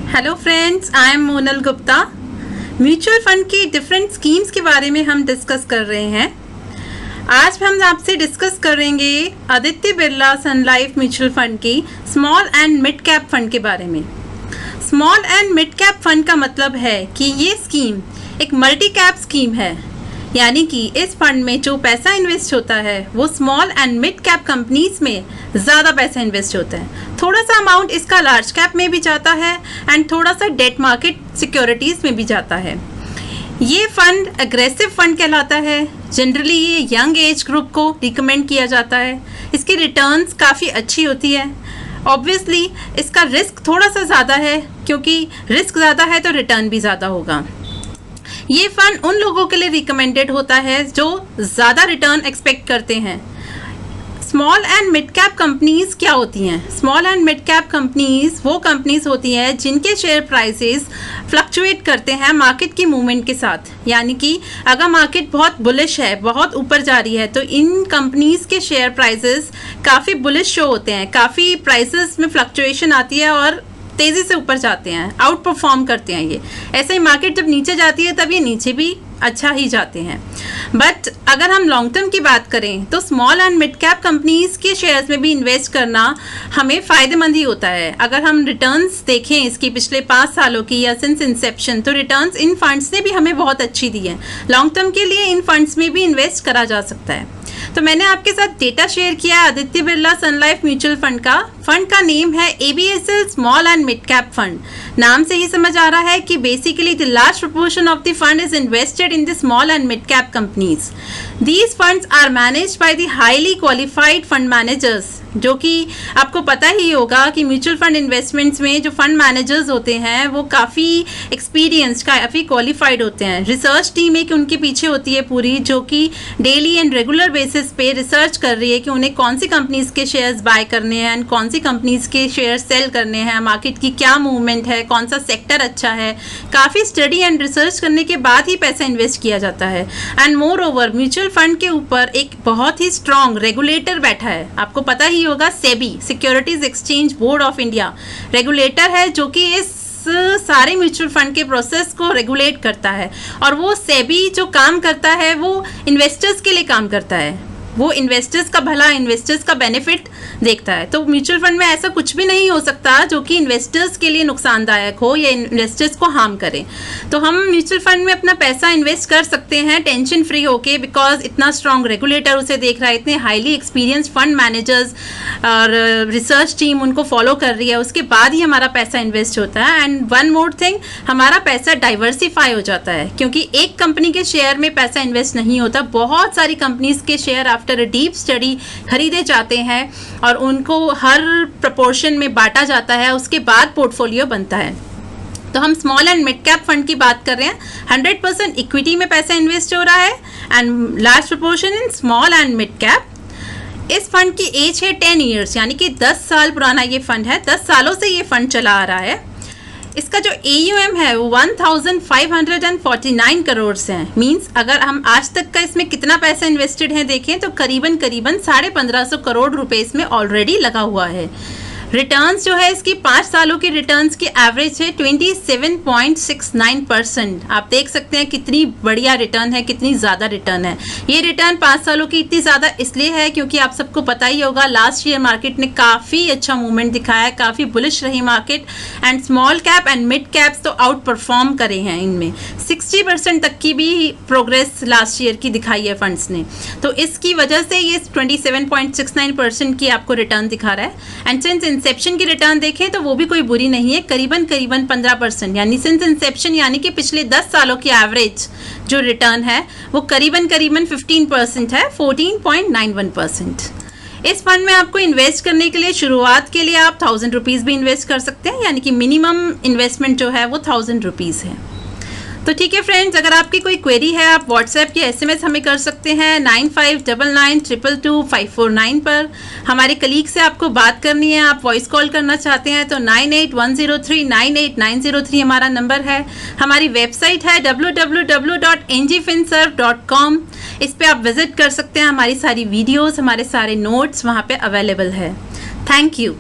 Hello friends, I am Monal Gupta. Mutual fund की different schemes के बारे में हम डिस्कस कर रहे हैं। आज हम आपसे डिस्कस करेंगे आदित्य बिरला सन लाइफ म्यूचुअल फंड की small and mid cap fund के बारे में। Small and mid cap fund का मतलब है कि ये स्कीम एक मल्टी कैप स्कीम है, यानी कि इस फंड में जो पैसा इन्वेस्ट होता है वो small and mid cap companies में ज़्यादा पैसा इन्वेस्ट होता है। थोड़ा सा अमाउंट इसका लार्ज कैप में भी जाता है एंड थोड़ा सा डेट मार्केट सिक्योरिटीज़ में भी जाता है। ये फंड एग्रेसिव फंड कहलाता है। जनरली ये यंग एज ग्रुप को रिकमेंड किया जाता है। इसकी रिटर्न्स काफ़ी अच्छी होती है। ऑब्वियसली इसका रिस्क थोड़ा सा ज़्यादा है, क्योंकि रिस्क ज़्यादा है तो रिटर्न भी ज़्यादा होगा। ये फंड उन लोगों के लिए रिकमेंडेड होता है जो ज़्यादा रिटर्न एक्सपेक्ट करते हैं। Small and mid cap companies क्या होती हैं? Small and mid cap companies वो कंपनीज होती हैं जिनके शेयर प्राइसेस फ्लक्चुएट करते हैं मार्केट की मूवमेंट के साथ। यानी कि अगर मार्केट बहुत बुलिश है, बहुत ऊपर जा रही है, तो इन कंपनीज के शेयर प्राइसेस काफ़ी बुलिश शो होते हैं। काफ़ी प्राइसेस में फ्लक्चुएशन आती है और तेज़ी से ऊपर जाते हैं, आउट परफॉर्म करते हैं ये। ऐसे ही मार्केट जब नीचे जाती है तब ये नीचे भी अच्छा ही जाते हैं। बट अगर हम लॉन्ग टर्म की बात करें तो small and mid cap companies के शेयर्स में भी इन्वेस्ट करना हमें फ़ायदेमंद ही होता है। अगर हम रिटर्न्स देखें इसकी पिछले 5 सालों की या सिंस इंसेप्शन, तो रिटर्न्स इन फंड्स ने भी हमें बहुत अच्छी दी है। लॉन्ग टर्म के लिए इन फंड्स में भी इन्वेस्ट करा जा सकता है। तो मैंने आपके साथ डेटा शेयर किया है आदित्य बिरला सन लाइफ म्यूचुअल फंड का। फंड का नेम है ABSL small and mid cap fund. नाम से ही समझ आ रहा है कि basically the large proportion of the fund is invested in the small and mid cap companies. These funds are managed by the highly qualified fund managers, जो कि आपको पता ही होगा कि म्यूचुअल फंड इन्वेस्टमेंट्स में जो फंड मैनेजर्स होते हैं वो काफ़ी एक्सपीरियंस्ड, काफ़ी क्वालिफाइड होते हैं। रिसर्च टीम एक उनके पीछे होती है पूरी, जो कि डेली एंड रेगुलर बेसिस पे रिसर्च कर रही है कि उन्हें कौन सी कंपनीज के शेयर्स बाय करने हैं एंड कौन सी कंपनीज के शेयर्स सेल करने हैं, मार्केट की क्या मूवमेंट है, कौन सा सेक्टर अच्छा है। काफ़ी स्टडी एंड रिसर्च करने के बाद ही पैसा इन्वेस्ट किया जाता है। And more over mutual fund के ऊपर एक बहुत ही स्ट्रॉन्ग रेगुलेटर बैठा है। आपको पता ही होगा, SEBI securities exchange board of India regulator है, जो कि इस सारे म्यूचुअल फंड के प्रोसेस को रेगुलेट करता है। और वो सेबी जो काम करता है वो इन्वेस्टर्स के लिए काम करता है। वो इन्वेस्टर्स का भला, इन्वेस्टर्स का बेनिफिट देखता है। तो म्यूचुअल फंड में ऐसा कुछ भी नहीं हो सकता जो कि इन्वेस्टर्स के लिए नुकसानदायक हो या इन्वेस्टर्स को हार्म करे। तो हम म्यूचुअल फंड में अपना पैसा इन्वेस्ट कर सकते हैं टेंशन फ्री होके, बिकॉज इतना स्ट्रॉन्ग रेगुलेटर उसे देख रहा है, इतने हाईली एक्सपीरियंस फंड मैनेजर्स और रिसर्च टीम उनको फॉलो कर रही है। उसके बाद ही हमारा पैसा इन्वेस्ट होता है। एंड वन मोर थिंग, हमारा पैसा डाइवर्सिफाई हो जाता है, क्योंकि एक कंपनी के शेयर में पैसा इन्वेस्ट नहीं होता। बहुत सारी कंपनीज के share after a deep study खरीदे जाते हैं और उनको हर प्रपोर्शन में बांटा जाता है, उसके बाद पोर्टफोलियो बनता है। तो हम small and mid cap fund की बात कर रहे हैं। 100% इक्विटी में पैसा इन्वेस्ट हो रहा है and large proportion in small and mid cap. इस फंड की एज है 10 ईयर्स, यानी कि 10 साल पुराना ये फंड है। 10 सालों से ये फंड चला आ रहा है। इसका जो AUM है वो 1549 करोड़ है। मींस अगर हम आज तक का इसमें कितना पैसा इन्वेस्टेड है देखें तो करीबन 1550 करोड़ रुपए इसमें ऑलरेडी लगा हुआ है। रिटर्न्स जो है इसकी 5 सालों की रिटर्न्स की एवरेज है 27.69%। आप देख सकते हैं कितनी बढ़िया रिटर्न है, कितनी ज़्यादा रिटर्न है। ये रिटर्न 5 सालों की इतनी ज़्यादा इसलिए है क्योंकि आप सबको पता ही होगा लास्ट ईयर मार्केट ने काफ़ी अच्छा मूवमेंट दिखाया है, काफ़ी बुलिश रही market and small cap and mid caps तो आउट परफॉर्म करे हैं। इनमें 60% तक की भी प्रोग्रेस लास्ट ईयर की दिखाई है फंड्स ने। तो इसकी वजह से ये 27.69% की आपको रिटर्न दिखा रहा है। एंड सिंस इंसेप्शन की रिटर्न देखें तो वो भी कोई बुरी नहीं है, करीबन 15%। यानी सिंस इंसेप्शन यानी कि पिछले 10 सालों की एवरेज जो रिटर्न है वो करीबन 15% है, 14.91%। इस फंड में आपको इन्वेस्ट करने के लिए शुरुआत के लिए आप 1000 रुपीज़ भी इन्वेस्ट कर सकते हैं, यानी कि मिनिमम इन्वेस्टमेंट जो है वो 1000 रुपीज़ है। तो ठीक है फ्रेंड्स, अगर आपकी कोई क्वेरी है आप व्हाट्सएप या SMS हमें कर सकते हैं 9599222549 पर। हमारे कलीग से आपको बात करनी है, आप वॉइस कॉल करना चाहते हैं तो 9810398903 हमारा नंबर है। हमारी वेबसाइट है www.ngfinserv.com। इस पर आप विजिट कर सकते हैं। हमारी सारी वीडियोस, हमारे सारे नोट्स वहाँ पे अवेलेबल है। Thank you.